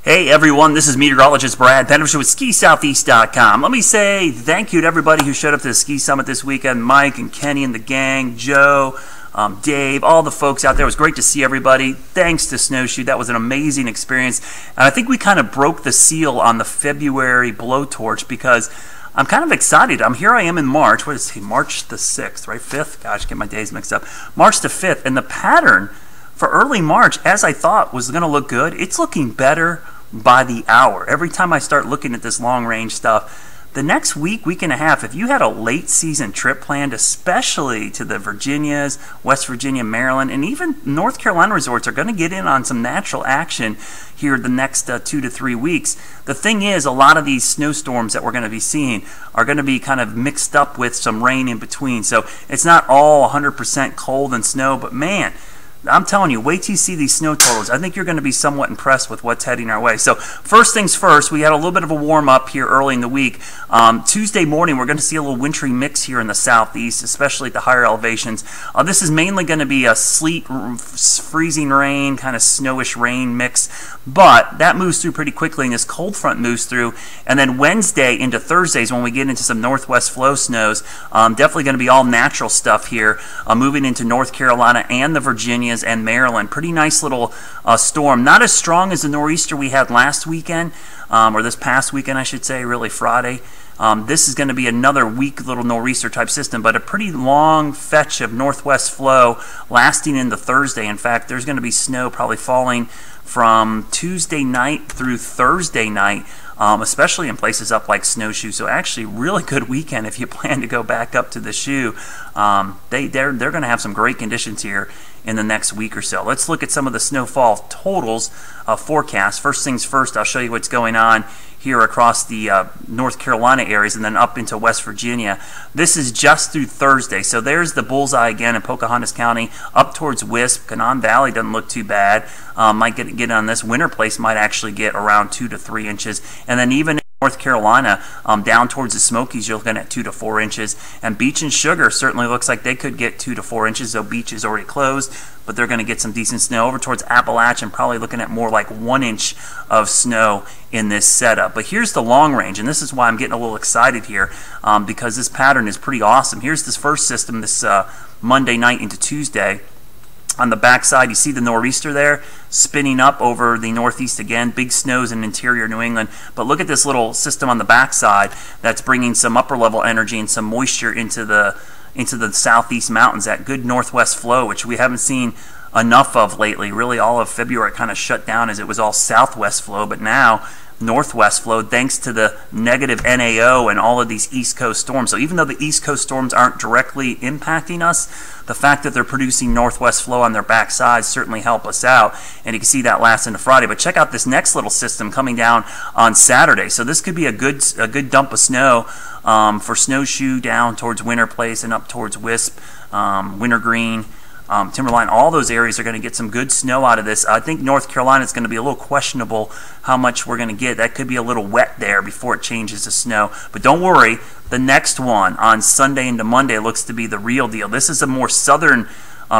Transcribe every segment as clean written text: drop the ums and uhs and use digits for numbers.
Hey everyone, this is meteorologist Brad Penderson with SkiSoutheast.com. Let me say thank you to everybody who showed up to the Ski Summit this weekend. Mike and Kenny and the gang, Joe, Dave, all the folks out there. It was great to see everybody. Thanks to Snowshoe. That was an amazing experience. And I think we kind of broke the seal on the February blowtorch because I'm kind of excited. Here I am in March. What is he? March the 6th, right? 5th? Gosh, get my days mixed up. March the 5th. And the pattern for early March, as I thought was going to look good, it's looking better by the hour. Every time I start looking at this long range stuff, the next week and a half, if you had a late season trip planned, especially to the Virginias, West Virginia, Maryland, and even North Carolina resorts are going to get in on some natural action here the next 2 to 3 weeks. The thing is, a lot of these snowstorms that we're going to be seeing are going to be kind of mixed up with some rain in between. So it's not all 100% cold and snow, but man, I'm telling you, wait till you see these snow totals. I think you're going to be somewhat impressed with what's heading our way. So first things first, we had a little bit of a warm-up here early in the week. Tuesday morning, we're going to see a little wintry mix here in the southeast, especially at the higher elevations. This is mainly going to be a sleet, freezing rain, kind of snowish rain mix, but that moves through pretty quickly, and this cold front moves through. And then Wednesday into Thursday is when we get into some northwest flow snows. Definitely going to be all natural stuff here, moving into North Carolina and the Virginias and Maryland. Pretty nice little storm. Not as strong as the nor'easter we had last weekend, or this past weekend I should say, really Friday. This is going to be another weak little nor'easter type system, but a pretty long fetch of northwest flow lasting into Thursday. In fact, there's going to be snow probably falling from Tuesday night through Thursday night, especially in places up like Snowshoe. So actually really good weekend if you plan to go back up to the shoe. They're going to have some great conditions here in the next week or so. Let's look at some of the snowfall totals forecast. First things first, I'll show you what's going on here across the North Carolina areas and then up into West Virginia. This is just through Thursday. So there's the bullseye again in Pocahontas County up towards Wisp. Cannon Valley doesn't look too bad. Might get on this. Winter Place might actually get around 2 to 3 inches. And then even North Carolina, down towards the Smokies, you're looking at 2 to 4 inches. And Beach and Sugar certainly looks like they could get 2 to 4 inches, though Beach is already closed, but they're going to get some decent snow. Over towards Appalachian, probably looking at more like 1 inch of snow in this setup. But here's the long range, and this is why I'm getting a little excited here, because this pattern is pretty awesome. Here's this first system, this Monday night into Tuesday. On the backside, you see the nor'easter there spinning up over the northeast again. Big snows in interior New England. But look at this little system on the backside that's bringing some upper level energy and some moisture into the southeast mountains. That good northwest flow, which we haven't seen enough of lately. Really, all of February kind of shut down as it was all southwest flow. But now northwest flow, thanks to the negative NAO and all of these East Coast storms. So even though the East Coast storms aren't directly impacting us, the fact that they're producing northwest flow on their backside certainly help us out. And you can see that last into Friday. But check out this next little system coming down on Saturday. So this could be a good dump of snow for Snowshoe down towards Winter Place and up towards Wisp, Wintergreen, Timberline. All those areas are going to get some good snow out of this. I think North Carolina is going to be a little questionable how much we're going to get. That could be a little wet there before it changes to snow. But don't worry, the next one on Sunday into Monday looks to be the real deal. This is a more southern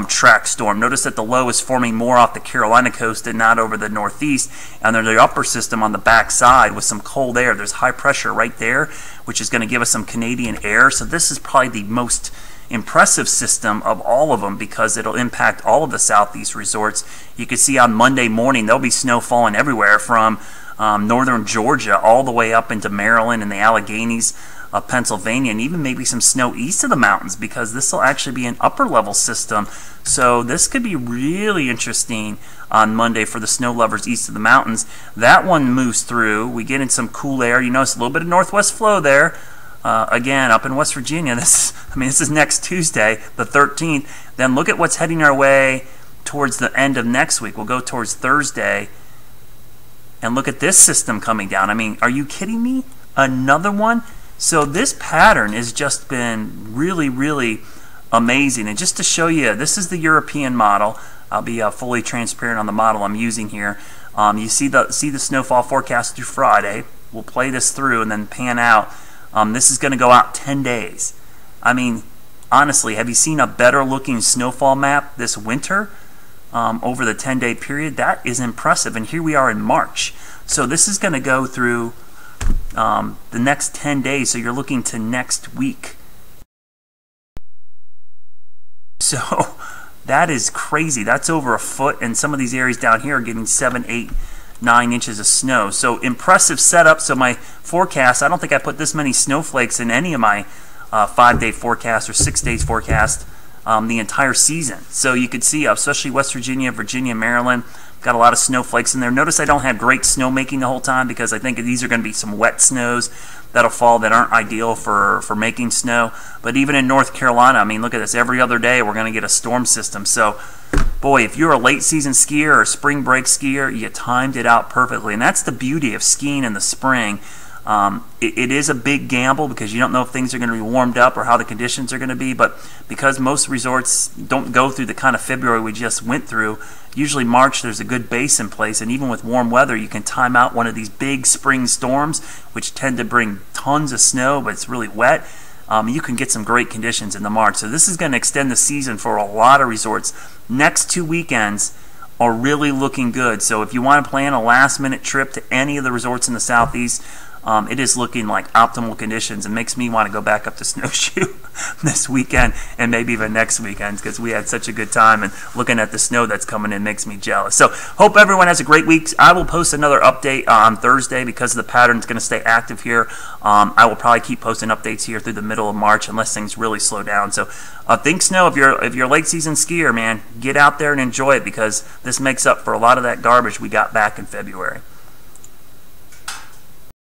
track storm. Notice that the low is forming more off the Carolina coast and not over the northeast. And then the upper system on the back side with some cold air. There's high pressure right there, which is going to give us some Canadian air. So this is probably the most impressive system of all of them because it'll impact all of the southeast resorts. You can see on Monday morning there'll be snow falling everywhere from northern Georgia all the way up into Maryland and the Alleghenies of Pennsylvania, and even maybe some snow east of the mountains because this will actually be an upper level system. So this could be really interesting on Monday for the snow lovers east of the mountains. That one moves through. We get in some cool air. You notice a little bit of northwest flow there. Again, up in West Virginia, this is next Tuesday, the 13th. Then look at what's heading our way towards the end of next week. We'll go towards Thursday. And look at this system coming down. I mean, are you kidding me? Another one? So this pattern has just been really, really amazing. And just to show you, this is the European model. I'll be fully transparent on the model I'm using here. You see the snowfall forecast through Friday. We'll play this through and then pan out. This is going to go out 10 days. I mean, honestly, have you seen a better looking snowfall map this winter? over the 10-day period. That is impressive. And here we are in March. So this is going to go through the next 10 days. So you're looking to next week. So that is crazy. That's over a foot, and some of these areas down here are getting 7, 8, 9 inches of snow. So impressive setup. So my forecast, I don't think I put this many snowflakes in any of my 5-day forecast or 6 days forecast the entire season. So you could see, especially West Virginia, Virginia, Maryland, got a lot of snowflakes in there. Notice I don't have great snow making the whole time because I think these are going to be some wet snows that'll fall that aren't ideal for making snow. But even in North Carolina, I mean, look at this. Every other day we're going to get a storm system. So, boy, if you're a late season skier or a spring break skier, you timed it out perfectly. And that's the beauty of skiing in the spring. It is a big gamble because you don't know if things are going to be warmed up or how the conditions are going to be, but because most resorts don't go through the kind of February we just went through, usually March there's a good base in place, and even with warm weather you can time out one of these big spring storms which tend to bring tons of snow, but it's really wet. You can get some great conditions in the March. So this is going to extend the season for a lot of resorts. Next 2 weekends are really looking good. So if you want to plan a last-minute trip to any of the resorts in the Southeast, it is looking like optimal conditions. It makes me want to go back up to Snowshoe this weekend and maybe even next weekend because we had such a good time, and looking at the snow that's coming in makes me jealous. So hope everyone has a great week. I will post another update on Thursday because the pattern's going to stay active here. I will probably keep posting updates here through the middle of March unless things really slow down. So think snow. If you're a late season skier, man, get out there and enjoy it because this makes up for a lot of that garbage we got back in February.